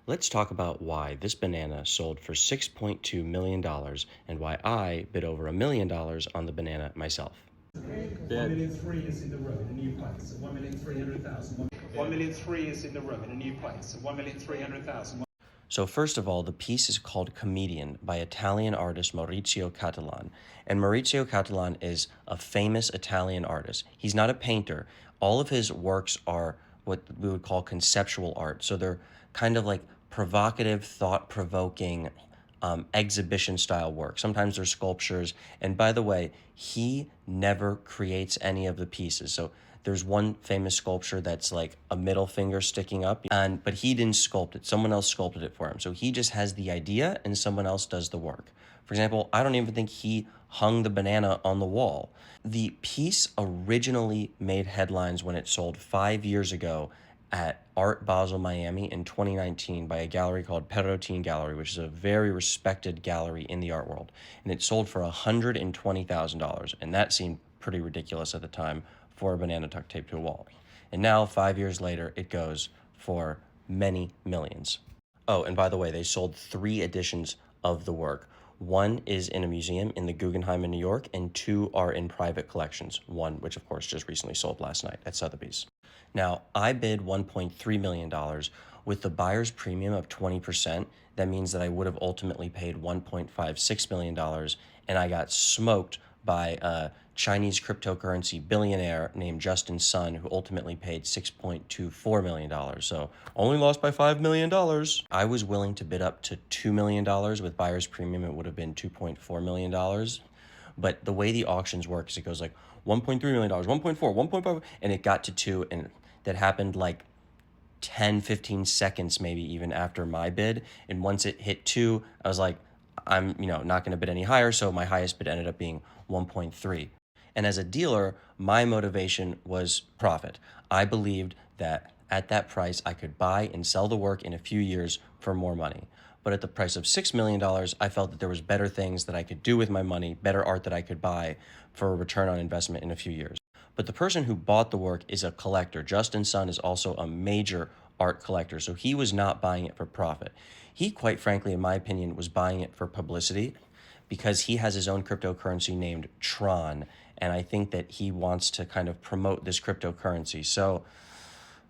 Let's talk about why this banana sold for $6.2 million and why I bid over $1 million on the banana myself. 1,000,003 is in the room in a new place. So 1,300,000. 1,003 is in the room in a new place. So 1,300,000. So first of all, the piece is called Comedian by Italian artist Maurizio Cattelan. And Maurizio Cattelan is a famous Italian artist. He's not a painter. All of his works are what we would call conceptual art. So they're kind of like provocative, thought-provoking, exhibition style work. Sometimes they're sculptures. And by the way, he never creates any of the pieces. So there's one famous sculpture that's like a middle finger sticking up, but he didn't sculpt it. Someone else sculpted it for him. So he just has the idea and someone else does the work. For example, I don't even think he hung the banana on the wall. The piece originally made headlines when it sold 5 years ago at Art Basel Miami in 2019 by a gallery called Perrotin Gallery, which is a very respected gallery in the art world. And it sold for $120,000. And that seemed pretty ridiculous at the time for a banana tucked taped to a wall. And now, 5 years later, it goes for many millions. Oh, and by the way, they sold 3 editions of the work. One is in a museum in the Guggenheim in New York, and 2 are in private collections. One, which of course just recently sold last night at Sotheby's. Now, I bid $1.3 million with the buyer's premium of 20%. That means that I would have ultimately paid $1.56 million, and I got smoked by a Chinese cryptocurrency billionaire named Justin Sun, who ultimately paid $6.24 million. So only lost by $5 million. I was willing to bid up to $2 million. With buyer's premium, it would have been $2.4 million. But the way the auctions work is it goes like $1.3 million, 1.4, 1.5, and it got to 2, and that happened like 10, 15 seconds maybe even after my bid. And once it hit 2, I was like, I'm not going to bid any higher, so my highest bid ended up being 1.3. And as a dealer, my motivation was profit. I believed that at that price I could buy and sell the work in a few years for more money. But at the price of $6 million, I felt that there was better things that I could do with my money, better art that I could buy for a return on investment in a few years. But the person who bought the work is a collector. Justin Sun is also a major art collector, so he was not buying it for profit. He, quite frankly, in my opinion, was buying it for publicity because he has his own cryptocurrency named Tron, and I think that he wants to kind of promote this cryptocurrency. So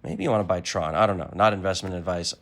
maybe you want to buy Tron. I don't know. Not investment advice.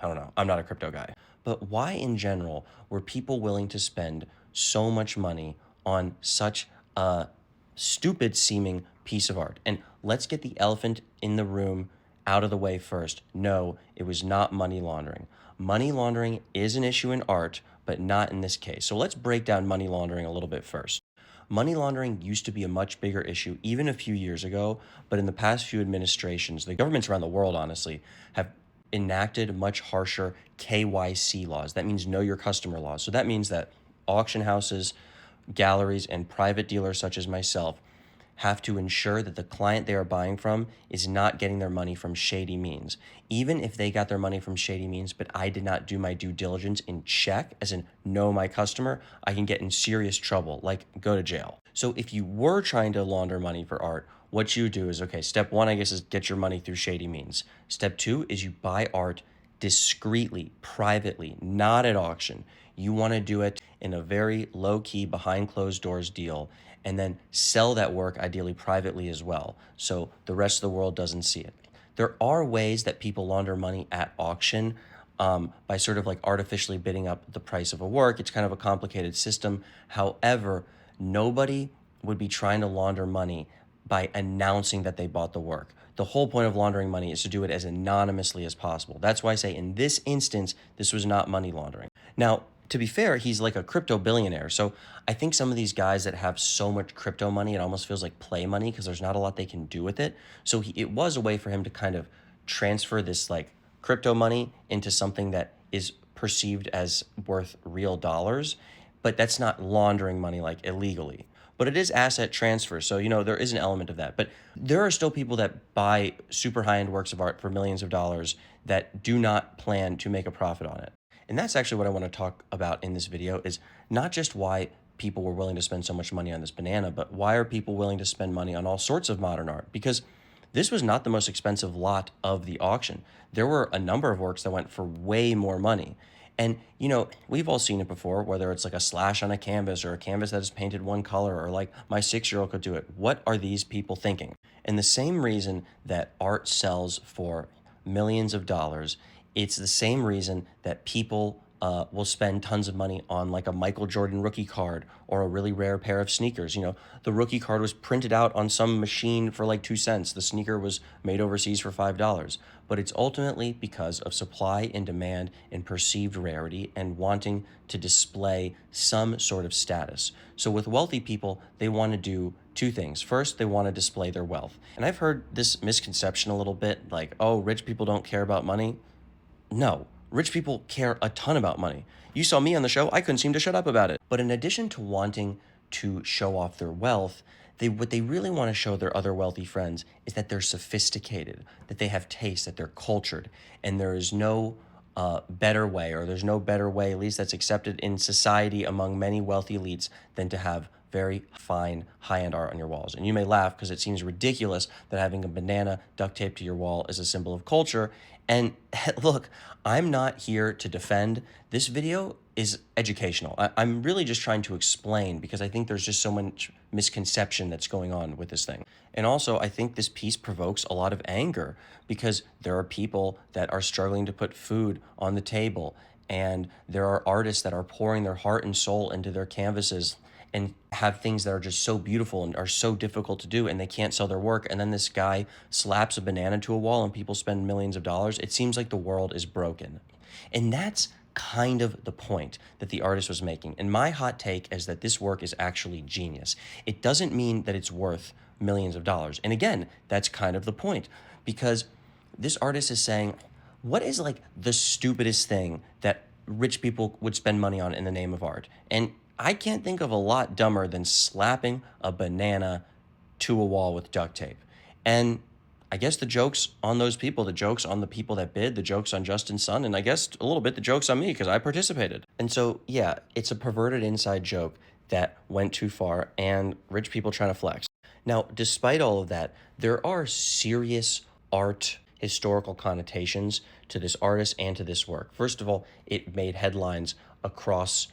I don't know. I'm not a crypto guy. But why in general were people willing to spend so much money on such a stupid seeming piece of art? And let's get the elephant in the room out of the way first. No, it was not money laundering. Money laundering is an issue in art, but not in this case. So let's break down money laundering a little bit first. Money laundering used to be a much bigger issue even a few years ago, but in the past few administrations, the governments around the world, honestly, have enacted much harsher KYC laws. That means know your customer laws. So that means that auction houses, galleries, and private dealers such as myself have to ensure that the client they are buying from is not getting their money from shady means. Even if they got their money from shady means, but I did not do my due diligence and check, as in know my customer, I can get in serious trouble, like go to jail. So if you were trying to launder money for art, what you do is, okay, step 1, I guess, is get your money through shady means. Step 2 is you buy art discreetly, privately, not at auction. You want to do it in a very low-key, behind closed doors deal, and then sell that work ideally privately as well, so the rest of the world doesn't see it. There are ways that people launder money at auction, by sort of like artificially bidding up the price of a work. It's kind of a complicated system. However, nobody would be trying to launder money by announcing that they bought the work. The whole point of laundering money is to do it as anonymously as possible. That's why I say in this instance, this was not money laundering. Now, to be fair, he's like a crypto billionaire. So I think some of these guys that have so much crypto money, it almost feels like play money because there's not a lot they can do with it. So it was a way for him to kind of transfer this like crypto money into something that is perceived as worth real dollars, but that's not laundering money like illegally. But it is asset transfer, so there is an element of that. But there are still people that buy super high-end works of art for millions of dollars that do not plan to make a profit on it. And that's actually what I want to talk about in this video, is not just why people were willing to spend so much money on this banana, but why are people willing to spend money on all sorts of modern art? Because This was not the most expensive lot of the auction. There were a number of works that went for way more money. And, we've all seen it before, whether it's like a slash on a canvas or a canvas that is painted one color, or like my 6-year-old could do it. What are these people thinking? And the same reason that art sells for millions of dollars, it's the same reason that people will spend tons of money on like a Michael Jordan rookie card or a really rare pair of sneakers. The rookie card was printed out on some machine for like 2 cents. The sneaker was made overseas for $5. But it's ultimately because of supply and demand and perceived rarity and wanting to display some sort of status. So with wealthy people, they want to do two things. First, they want to display their wealth. And I've heard this misconception a little bit, like, oh, rich people don't care about money. No, rich people care a ton about money. You saw me on the show, I couldn't seem to shut up about it. But in addition to wanting to show off their wealth, what they really want to show their other wealthy friends is that they're sophisticated, that they have taste, that they're cultured, and there is no better way, or there's no better way, at least that's accepted in society among many wealthy elites, than to have very fine, high-end art on your walls. And you may laugh because it seems ridiculous that having a banana duct taped to your wall is a symbol of culture. And look, I'm not here to defend. This video is educational. I'm really just trying to explain, because I think there's just so much misconception that's going on with this thing. And also, I think this piece provokes a lot of anger, because there are people that are struggling to put food on the table, and there are artists that are pouring their heart and soul into their canvases and have things that are just so beautiful and are so difficult to do, and they can't sell their work. And then this guy slaps a banana to a wall and people spend millions of dollars. It seems like the world is broken. And that's kind of the point that the artist was making. And my hot take is that this work is actually genius. It doesn't mean that it's worth millions of dollars. And again, that's kind of the point, because this artist is saying, what is like the stupidest thing that rich people would spend money on in the name of art? And I can't think of a lot dumber than slapping a banana to a wall with duct tape. And I guess the joke's on those people, the joke's on the people that bid, the joke's on Justin Sun, and I guess a little bit the joke's on me because I participated. And so, yeah, it's a perverted inside joke that went too far, and rich people trying to flex. Now, despite all of that, there are serious art historical connotations to this artist and to this work. First of all, it made headlines across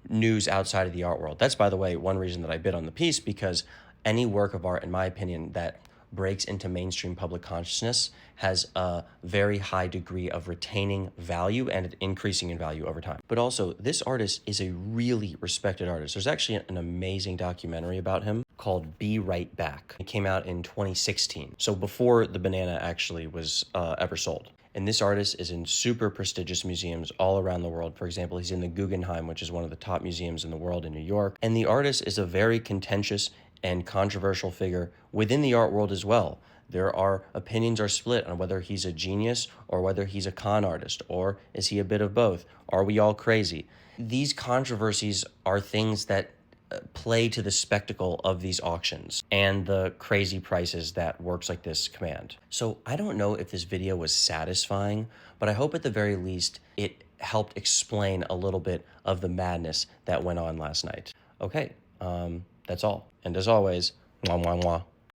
news outside of the art world. That's, by the way, one reason that I bid on the piece, because any work of art, in my opinion, that breaks into mainstream public consciousness has a very high degree of retaining value and increasing in value over time. But also, this artist is a really respected artist. There's actually an amazing documentary about him called Be Right Back. It came out in 2016, so before the banana actually was ever sold. And this artist is in super prestigious museums all around the world. For example, he's in the Guggenheim, which is one of the top museums in the world in New York. And the artist is a very contentious and controversial figure within the art world as well. Opinions are split on whether he's a genius or whether he's a con artist, or is he a bit of both? Are we all crazy? These controversies are things that play to the spectacle of these auctions and the crazy prices that works like this command. So I don't know if this video was satisfying, but I hope at the very least it helped explain a little bit of the madness that went on last night. Okay, that's all. And as always, mwah, mwah, mwah.